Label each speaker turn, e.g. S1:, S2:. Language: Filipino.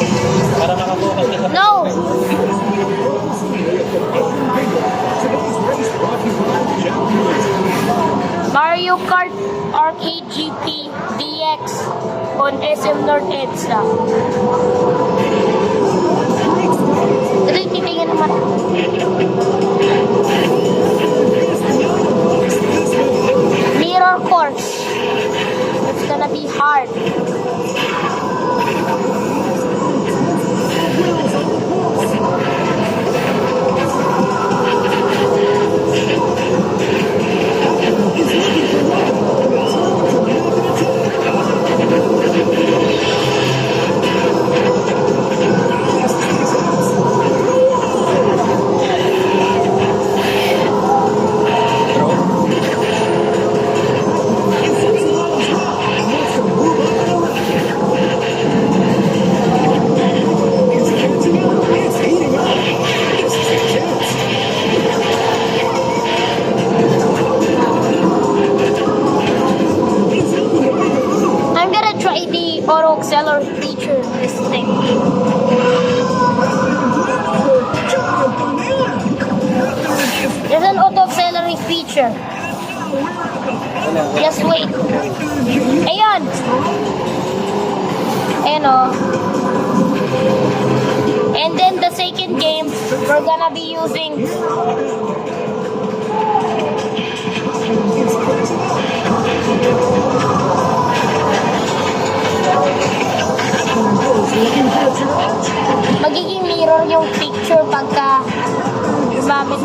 S1: Para makapokus ka sa...
S2: No! Mario Kart Arcade GP DX on SM North EDSA. Ito yung titingin naman. Mirror course. It's gonna be hard. Auto accelerate feature in this thing. There's an auto accelerate feature. Just wait. Ayan! Ayan o. And then the second game, we're gonna be using magiging mirror yung picture pagka gumamit.